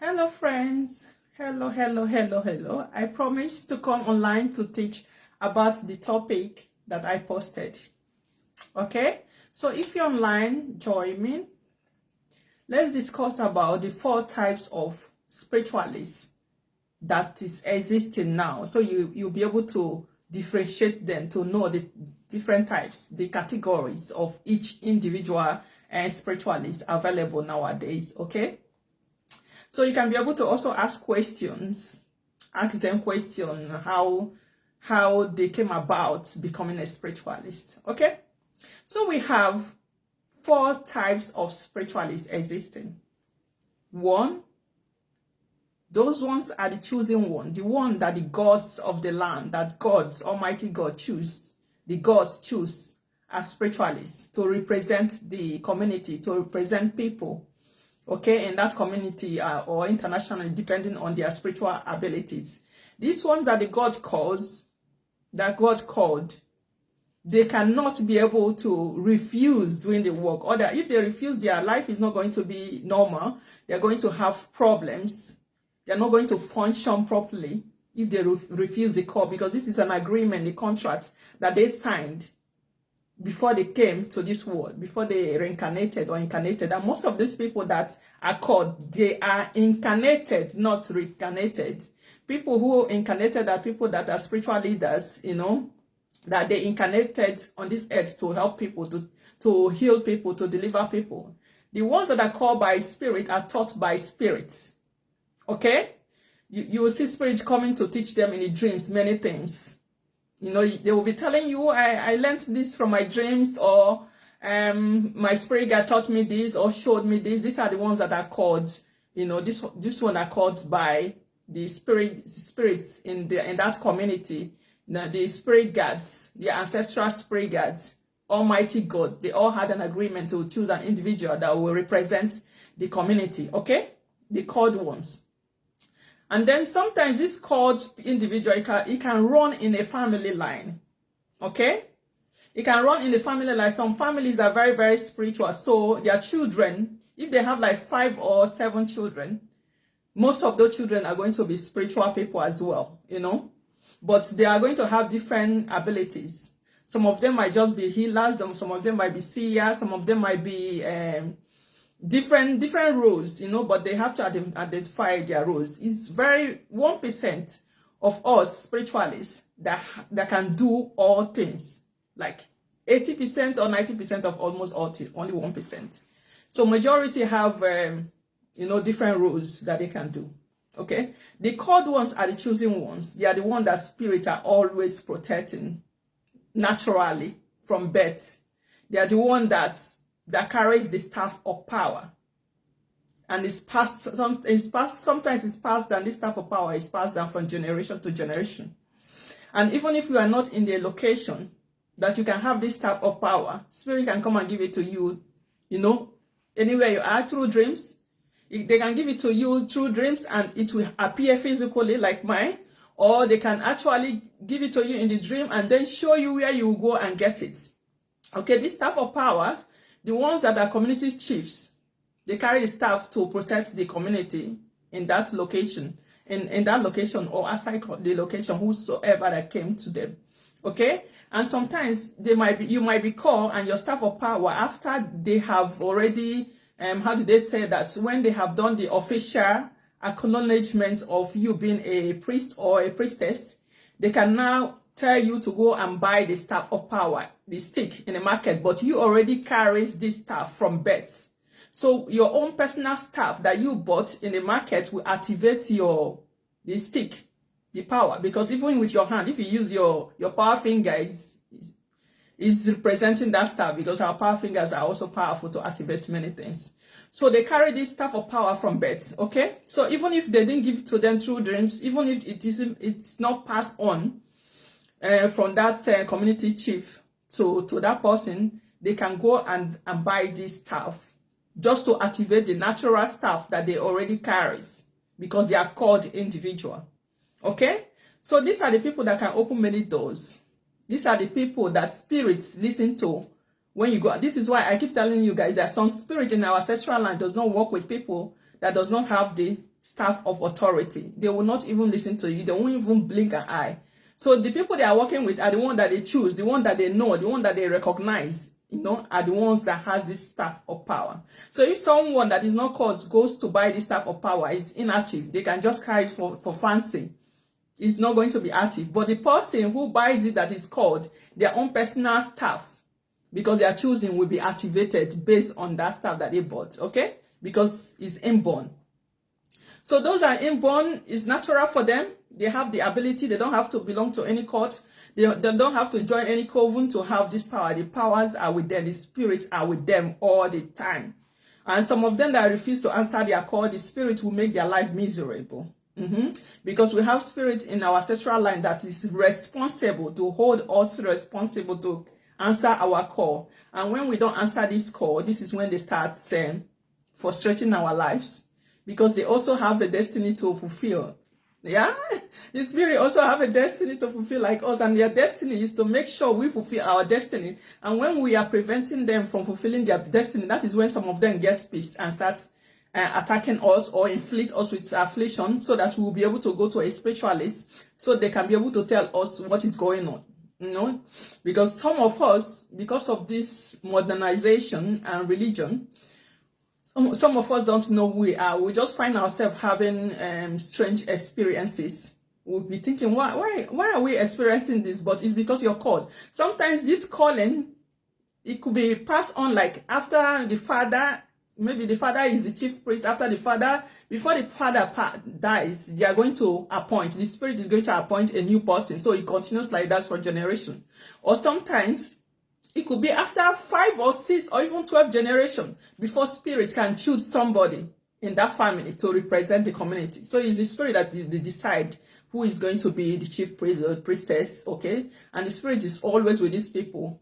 Hello friends, hello. I promised to come online to teach about the topic that I posted. Okay, so if you're online, join me. Let's discuss about the 4 types of spiritualists that is existing now. So you'll be able to differentiate them, to know the different types, the categories of each individual and spiritualist available nowadays. Okay, so you can be able to also ask them question how they came about becoming a spiritualist. Okay, so we have 4 types of spiritualists existing. 1, those ones are the chosen one, the one that the gods of the land, that gods, Almighty God the gods choose as spiritualists to represent the community, to represent people, okay, in that community or internationally, depending on their spiritual abilities. These ones that God called, they cannot be able to refuse doing the work, or that if they refuse, their life is not going to be normal. They're going to have problems. They're not going to function properly if they refuse the call, because this is an agreement, the contract that they signed before they came to this world, before they reincarnated or incarnated. And most of these people that are called, they are incarnated, not reincarnated. People who incarnated are people that are spiritual leaders, that they incarnated on this earth to help people, to heal people, to deliver people. The ones that are called by spirit are taught by spirits. Okay? You will see spirits coming to teach them in the dreams many things. They will be telling you, I learned this from my dreams, or my spirit guide taught me this or showed me this. These are the ones that are called, this one are called by the spirits in that community. Now, the spirit guides, the ancestral spirit guides, Almighty God, they all had an agreement to choose an individual that will represent the community, okay? The called ones. And then sometimes this called individual, it can run in a family line, okay? It can run in the family line. Some families are very, very spiritual. So their children, if they have like 5 or 7 children, most of those children are going to be spiritual people as well, But they are going to have different abilities. Some of them might just be healers. Some of them might be seers. Some of them might be different roles, but they have to identify their roles. It's very 1% of us spiritualists that can do all things, like 80% or 90% of almost all things, only 1%. So majority have different roles that they can do. Okay, the called ones are the chosen ones. They are the ones that spirit are always protecting naturally from birth. They are the one that carries the staff of power, and it's passed. Sometimes it's passed down. This staff of power is passed down from generation to generation. And even if you are not in the location that you can have this staff of power, spirit can come and give it to you, anywhere you are, through dreams. They can give it to you through dreams, and it will appear physically like mine, or they can actually give it to you in the dream and then show you where you will go and get it. Okay, this staff of power, the ones that are community chiefs, they carry the staff to protect the community in that location, in that location or outside the location, whosoever that came to them. Okay, and sometimes you might be called, and your staff of power, after they have already how do they say that, when they have done the official acknowledgement of you being a priest or a priestess, they can now tell you to go and buy the staff of power, the stick, in the market, but you already carry this staff from birth. So your own personal staff that you bought in the market will activate the stick, the power, because even with your hand, if you use your power finger, is representing that staff, because our power fingers are also powerful to activate many things. So they carry this staff of power from birth, okay? So even if they didn't give it to them through dreams, even if it's not passed on from that community chief to that person, they can go and buy this staff just to activate the natural staff that they already carries, because they are called individual, okay? So these are the people that can open many doors. These are the people that spirits listen to when you go. This is why I keep telling you guys that some spirit in our ancestral land does not work with people that does not have the staff of authority. They will not even listen to you. They won't even blink an eye. So the people they are working with are the one that they choose, the one that they know, the one that they recognize, you know, are the ones that has this staff of power. So if someone that is not called goes to buy this staff of power, is inactive, they can just carry it for fancy. It's not going to be active. But the person who buys it that is called, their own personal staff, because they are choosing, will be activated based on that staff that they bought, okay? Because it's inborn. So those are inborn, is natural for them. They have the ability. They don't have to belong to any court. They don't have to join any coven to have this power. The powers are with them. The spirits are with them all the time. And some of them that refuse to answer their call, the spirit will make their life miserable. Because we have spirits in our ancestral line that is responsible to hold us responsible to answer our call. And when we don't answer this call, this is when they start frustrating our lives, because they also have a destiny to fulfill. Yeah, the spirit also have a destiny to fulfill like us, and their destiny is to make sure we fulfill our destiny. And when we are preventing them from fulfilling their destiny, that is when some of them get pissed and start attacking us or inflict us with affliction, so that we will be able to go to a spiritualist, so they can be able to tell us what is going on. You know, because some of us, because of this modernization and religion, some of us don't know who we are. We just find ourselves having strange experiences. We'll be thinking, why are we experiencing this? But it's because you're called. Sometimes this calling, it could be passed on, like after the father, maybe the father is the chief priest. After the father, before the father dies, they are going to appoint, the spirit is going to appoint a new person. So it continues like that for generation. Or sometimes it could be after 5 or 6 or even 12 generations before spirit can choose somebody in that family to represent the community. So it's the spirit that they decide who is going to be the chief priest or priestess, okay? And the spirit is always with these people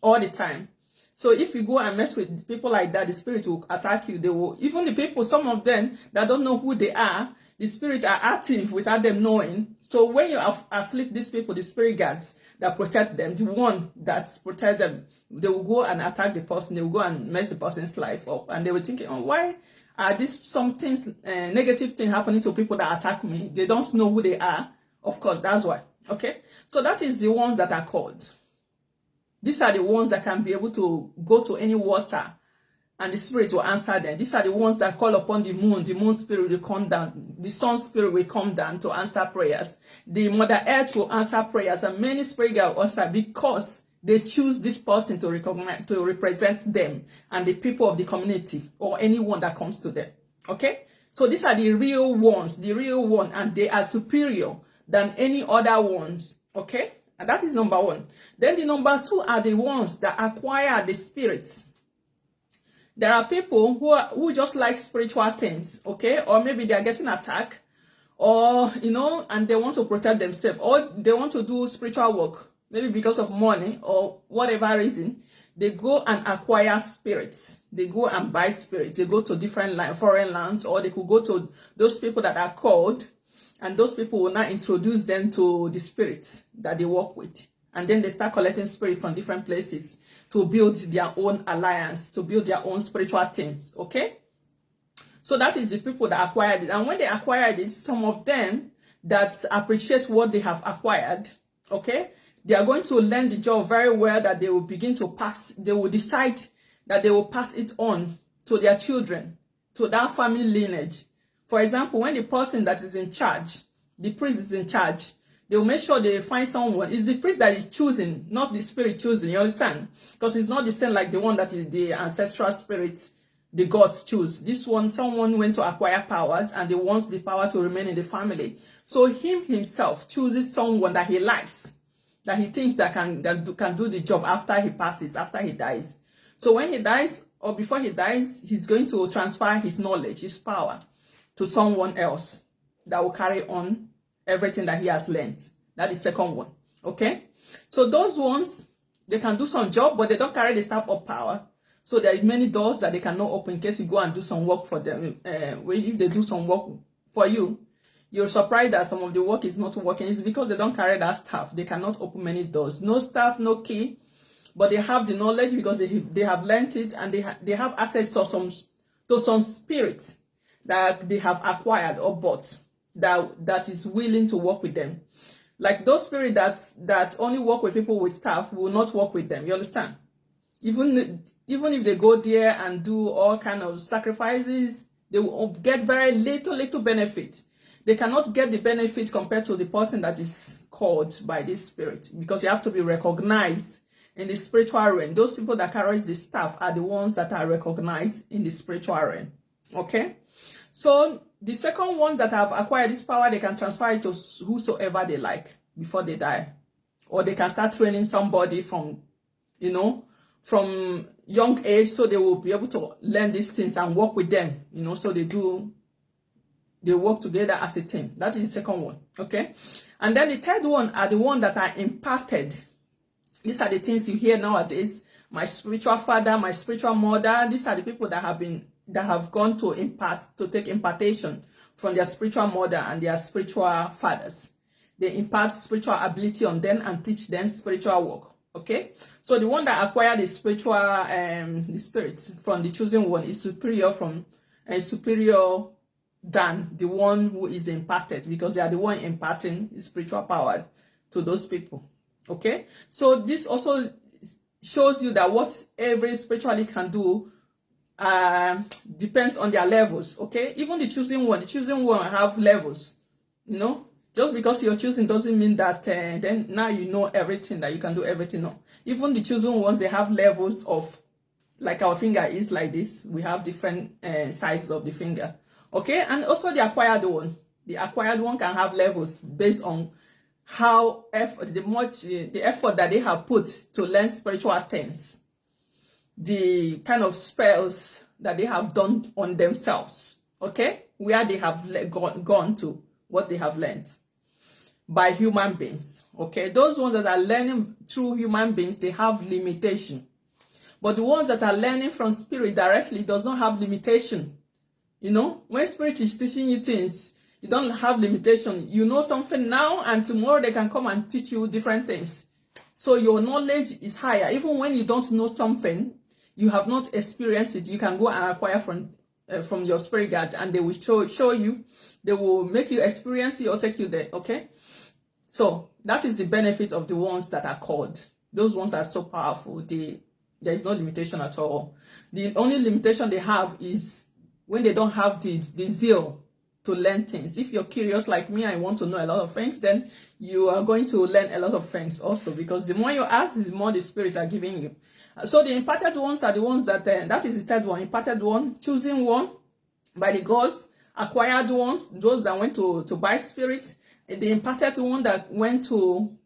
all the time. So if you go and mess with people like that, the spirit will attack you. They will, even the people, some of them that don't know who they are, the spirit are active without them knowing. So when you afflict these people, the spirit guards that protect them, the one that protect them, they will go and attack the person. They will go and mess the person's life up. And they will think, oh, why are these some things, negative things happening to people that attack me? They don't know who they are. Of course, that's why. Okay? So that is the ones that are called. These are the ones that can be able to go to any water and the spirit will answer them. These are the ones that call upon the moon spirit will come down, the sun spirit will come down to answer prayers. The Mother Earth will answer prayers, and many spirits will answer because they choose this person to recognize, to represent them and the people of the community or anyone that comes to them. Okay? So these are the real ones, and they are superior than any other ones. Okay? And that is number 1. Then the number 2 are the ones that acquire the spirits. There are people who just like spiritual things, okay? Or maybe they are getting attacked, or, you know, and they want to protect themselves, or they want to do spiritual work, maybe because of money or whatever reason. They go and acquire spirits. They go and buy spirits. They go to different foreign lands, or they could go to those people that are called, and those people will now introduce them to the spirits that they work with. And then they start collecting spirit from different places to build their own alliance, to build their own spiritual teams, okay? So that is the people that acquired it. And when they acquired it, some of them that appreciate what they have acquired, okay, they are going to learn the job very well, that they will begin to pass, they will decide that they will pass it on to their children, to that family lineage. For example, when the person that is in charge, the priest is in charge, they will make sure they find someone. It's the priest that is choosing, not the spirit choosing, you understand? Because it's not the same like the one that is the ancestral spirit, the gods choose. This one, someone went to acquire powers and they wants the power to remain in the family. So himself chooses someone that he likes, that he thinks that can do the job after he passes, after he dies. So when he dies, or before he dies, he's going to transfer his knowledge, his power, to someone else that will carry on everything that he has learned. That is the second one. Okay? So those ones, they can do some job, but they don't carry the staff of power. So there are many doors that they cannot open in case you go and do some work for them. If they do some work for you, you're surprised that some of the work is not working. It's because they don't carry that staff. They cannot open many doors. No staff, no key, but they have the knowledge because they have learned it, and they have access to some spirits that they have acquired or bought that is willing to work with them. Like those spirits that only work with people with staff will not work with them. You understand? Even if they go there and do all kind of sacrifices, they will get very little benefit. They cannot get the benefit compared to the person that is called by this spirit, because you have to be recognized in the spiritual realm. Those people that carry the staff are the ones that are recognized in the spiritual realm. Okay? So the second one that have acquired this power, they can transfer it to whosoever they like before they die. Or they can start training somebody from, from young age, so they will be able to learn these things and work with them, so they work together as a team. That is the second one. Okay? And then the third one are the ones that are imparted. These are the things you hear nowadays. My spiritual father, my spiritual mother, these are the people that have gone to take impartation from their spiritual mother and their spiritual fathers. They impart spiritual ability on them and teach them spiritual work. Okay, so the one that acquired the spiritual the spirit from the chosen one is superior than the one who is imparted, because they are the one imparting spiritual powers to those people. Okay, so this also shows you that what every spiritualist can do depends on their levels. Okay, even the chosen one have levels. Just because you're choosing doesn't mean that then now you know everything, that you can do everything. No, even the chosen ones, they have levels of, like our finger is like this. We have different sizes of the finger. Okay, and also the acquired one. The acquired one can have levels based on how the effort that they have put to learn spiritual things, the kind of spells that they have done on themselves. Okay, where they have gone to, what they have learned by human beings. Okay, those ones that are learning through human beings, they have limitation, but the ones that are learning from spirit directly does not have limitation. When spirit is teaching you things, you don't have limitation. You know something now, and tomorrow they can come and teach you different things. So your knowledge is higher. Even when you don't know something, you have not experienced it, you can go and acquire from your spirit guide, and they will show you. They will make you experience it or take you there. Okay, so that is the benefit of the ones that are called. Those ones are so powerful. There is no limitation at all. The only limitation they have is when they don't have the zeal to learn things. If you're curious like me, I want to know a lot of things, then you are going to learn a lot of things also, because the more you ask, the more the spirits are giving you. So the imparted ones are the ones that is the third one. Imparted one, choosing one by the gods. Acquired ones, those that went to buy spirits. The imparted one that went to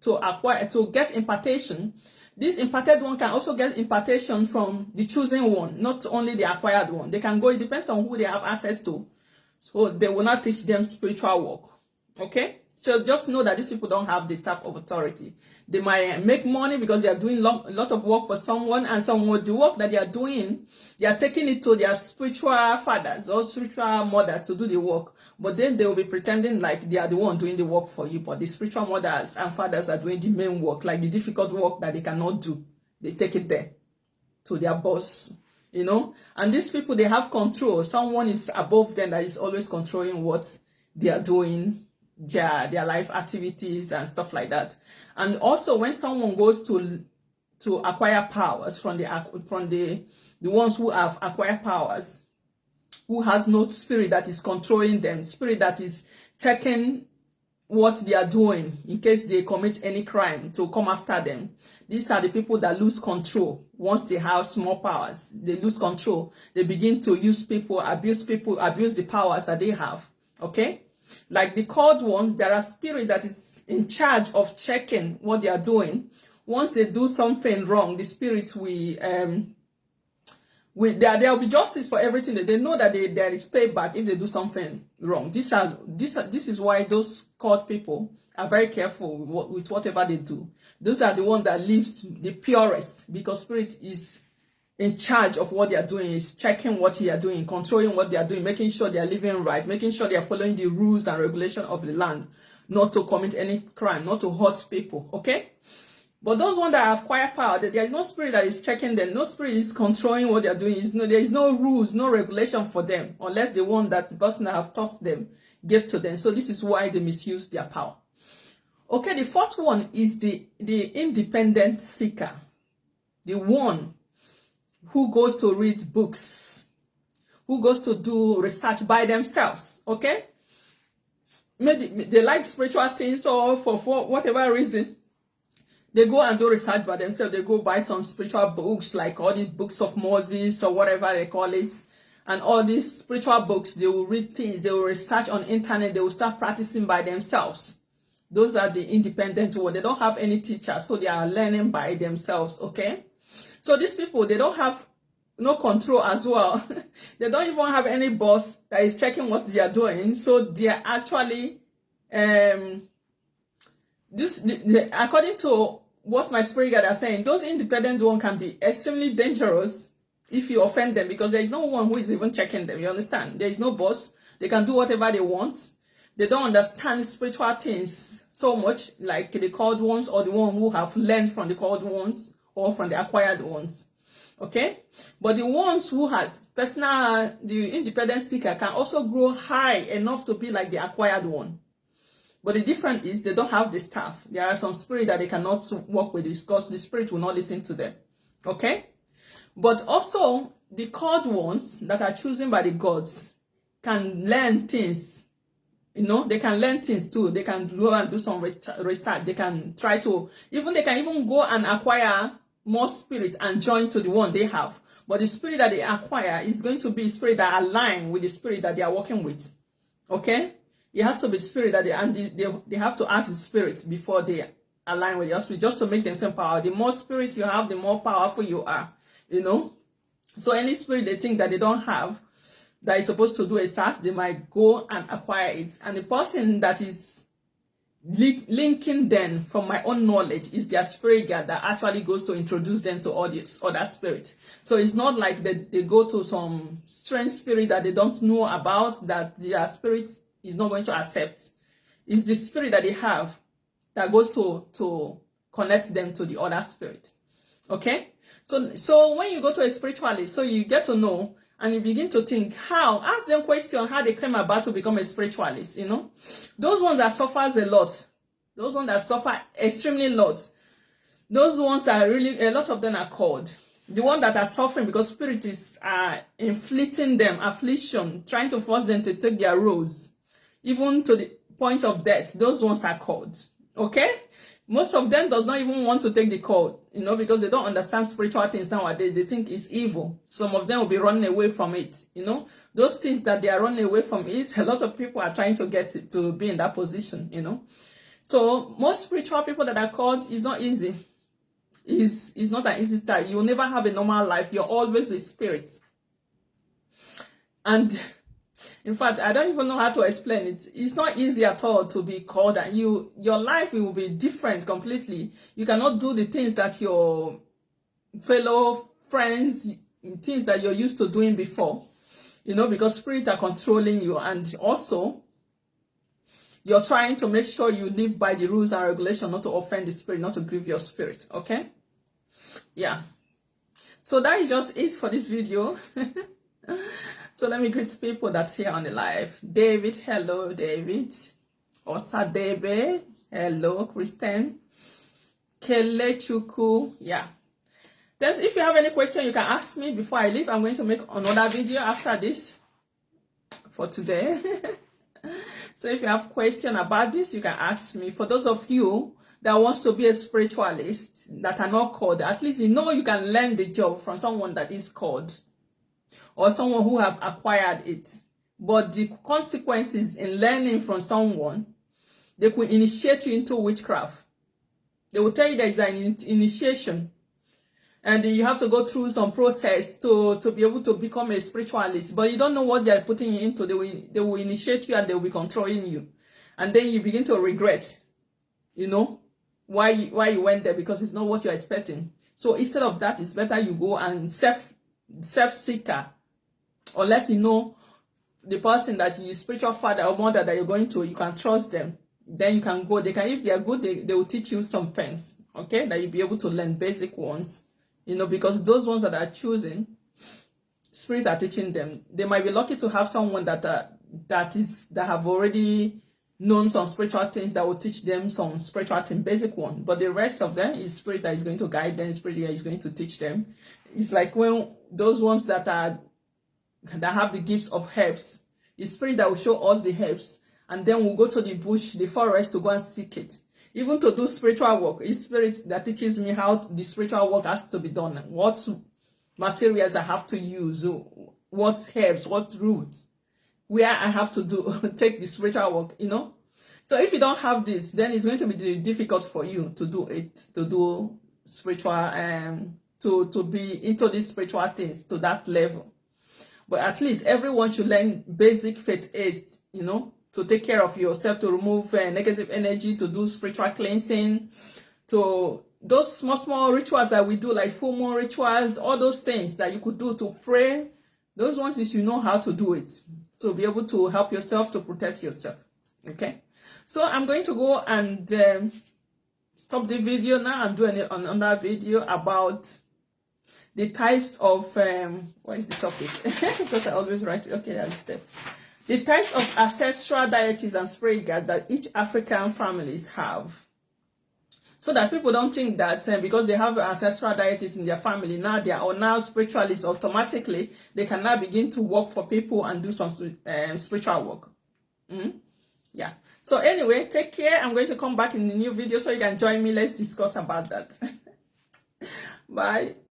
acquire, to get impartation. This imparted one can also get impartation from the chosen one, not only the acquired one. They can go, it depends on who they have access to. So they will not teach them spiritual work. Okay? So just know that these people don't have the staff of authority. They might make money because they are doing a lot of work for someone, and someone, the work that they are doing, they are taking it to their spiritual fathers or spiritual mothers to do the work. But then they will be pretending like they are the one doing the work for you. But the spiritual mothers and fathers are doing the main work, like the difficult work that they cannot do. They take it there to their boss. And these people, they have control. Someone is above them that is always controlling what they are doing, their life activities and stuff like that. And also when someone goes to acquire powers from the ones who have acquired powers, who has no spirit that is controlling them, spirit that is checking what they are doing in case they commit any crime to come after them. These are the people that lose control. Once they have small powers, they lose control. They begin to use people, abuse the powers that they have. Okay? Like the called ones, there are spirits that is in charge of checking what they are doing. Once they do something wrong, the spirit there will be justice for everything. They know that there is payback if they do something wrong. This is why those called people are very careful with whatever they do. Those are the ones that lives the purest, because spirit is in charge of what they are doing, is checking what they are doing, controlling what they are doing, making sure they are living right, making sure they are following the rules and regulation of the land, not to commit any crime, not to hurt people. Okay? But those ones that have quiet power, there is no spirit that is checking them. No spirit is controlling what they are doing. There is no rules, no regulation for them, unless the one that the person that have taught them gave to them. So this is why they misuse their power. Okay, the fourth one is the independent seeker. The one who goes to read books, who goes to do research by themselves, okay? Maybe they like spiritual things, or for whatever reason, they go and do research by themselves. They go buy some spiritual books, like all the books of Moses or whatever they call it. And all these spiritual books, they will read things, they will research on internet, they will start practicing by themselves. Those are the independent ones. They don't have any teacher, so they are learning by themselves, okay? So these people, they don't have no control as well. They don't even have any boss that is checking what they are doing. So they are actually, according to what my spirit guide are saying, those independent ones can be extremely dangerous if you offend them, because there is no one who is even checking them. You understand? There is no boss. They can do whatever they want. They don't understand spiritual things so much, like the called ones, or the one who have learned from the called ones or from the acquired ones. Okay? But the ones who have the independent seeker can also grow high enough to be like the acquired one. But the difference is they don't have the staff. There are some spirit that they cannot work with because the spirit will not listen to them. Okay? But also, the called ones that are chosen by the gods can learn things. You know, they can learn things too. They can go and do some research. They can try to, they can even go and acquire more spirit and join to the one they have. But the spirit that they acquire is going to be a spirit that align with the spirit that they are working with. Okay? It has to be spirit that they have to ask the spirit before they align with your spirit, just to make themselves power. The more spirit you have, the more powerful you are. You know? So any spirit they think that they don't have, that is supposed to do a task, they might go and acquire it. And the person that is linking them, from my own knowledge, is their spirit guide that actually goes to introduce them to all these other spirits. So it's not like they go to some strange spirit that they don't know about, that their spirit is not going to accept. It's the spirit that they have that goes to connect them to the other spirit. Okay? So when you go to a spiritualist, so you get to know, and you begin to think ask them questions how they came about to become a spiritualist, you know. Those ones that suffers a lot, those ones that suffer extremely lot, those ones are really, a lot of them are called. The one that are suffering because spirits are inflicting them affliction, trying to force them to take their roles, even to the point of death, those ones are called. Okay? Most of them does not even want to take the call, you know, because they don't understand spiritual things nowadays. They think it's evil. Some of them will be running away from it, you know. Those things that they are running away from it, a lot of people are trying to get it, to be in that position, you know. So most spiritual people that are called is not easy. It's not an easy task. You'll never have a normal life. You're always with spirits. And in fact, I don't even know how to explain it. It's not easy at all to be called, and your life will be different completely. You cannot do the things that your fellow friends, things that you're used to doing before, you know, because spirits are controlling you, and also you're trying to make sure you live by the rules and regulations, not to offend the spirit, not to grieve your spirit. Okay? Yeah. So that is just it for this video. So let me greet people that's here on the live. David, hello, David. Osadebe, hello, Kristen. Kelechuku, yeah. Then if you have any question, you can ask me before I leave. I'm going to make another video after this for today. So if you have question about this, you can ask me. For those of you that wants to be a spiritualist, that are not called, at least you know you can learn the job from someone that is called, or someone who have acquired it. But the consequences in learning from someone, they could initiate you into witchcraft. They will tell you there is an initiation, and you have to go through some process to be able to become a spiritualist. But you don't know what they are putting you into. They will initiate you, and they will be controlling you. And then you begin to regret, you know, why you went there, because it's not what you're expecting. So instead of that, it's better you go and self-seeker. Unless you know the person that you spiritual father or mother that you're going to, you can trust them. Then you can go. They can, if they are good, they will teach you some things. okay, that you'll be able to learn basic ones, you know, because those ones that are choosing, spirits are teaching them. They might be lucky to have someone that have already known some spiritual things that will teach them some spiritual thing, basic one. But the rest of them is spirit that is going to guide them, spirit that is going to teach them. It's like when those ones that have the gifts of herbs, it's spirit that will show us the herbs, and then we'll go to the bush, the forest, to go and seek it. Even to do spiritual work, it's spirit that teaches me how the spiritual work has to be done, what materials I have to use, what herbs, what roots, where I have to do take the spiritual work, you know. So if you don't have this, then it's going to be difficult for you to do it, to do spiritual, to be into these spiritual things to that level. But at least everyone should learn basic faith aid, you know, to take care of yourself, to remove negative energy, to do spiritual cleansing, to those small rituals that we do, like full moon rituals, all those things that you could do to pray. Those ones you should know how to do it, to be able to help yourself, to protect yourself. Okay, so I'm going to go and stop the video now and do another video about the types of what is the topic? Because I always write it. Okay, I'll step. The types of ancestral deities and spirit guides that each African families have, so that people don't think that because they have ancestral deities in their family, now they are now spiritualists automatically. They can now begin to work for people and do some spiritual work. Yeah. So anyway, take care. I'm going to come back in the new video so you can join me. Let's discuss about that. Bye.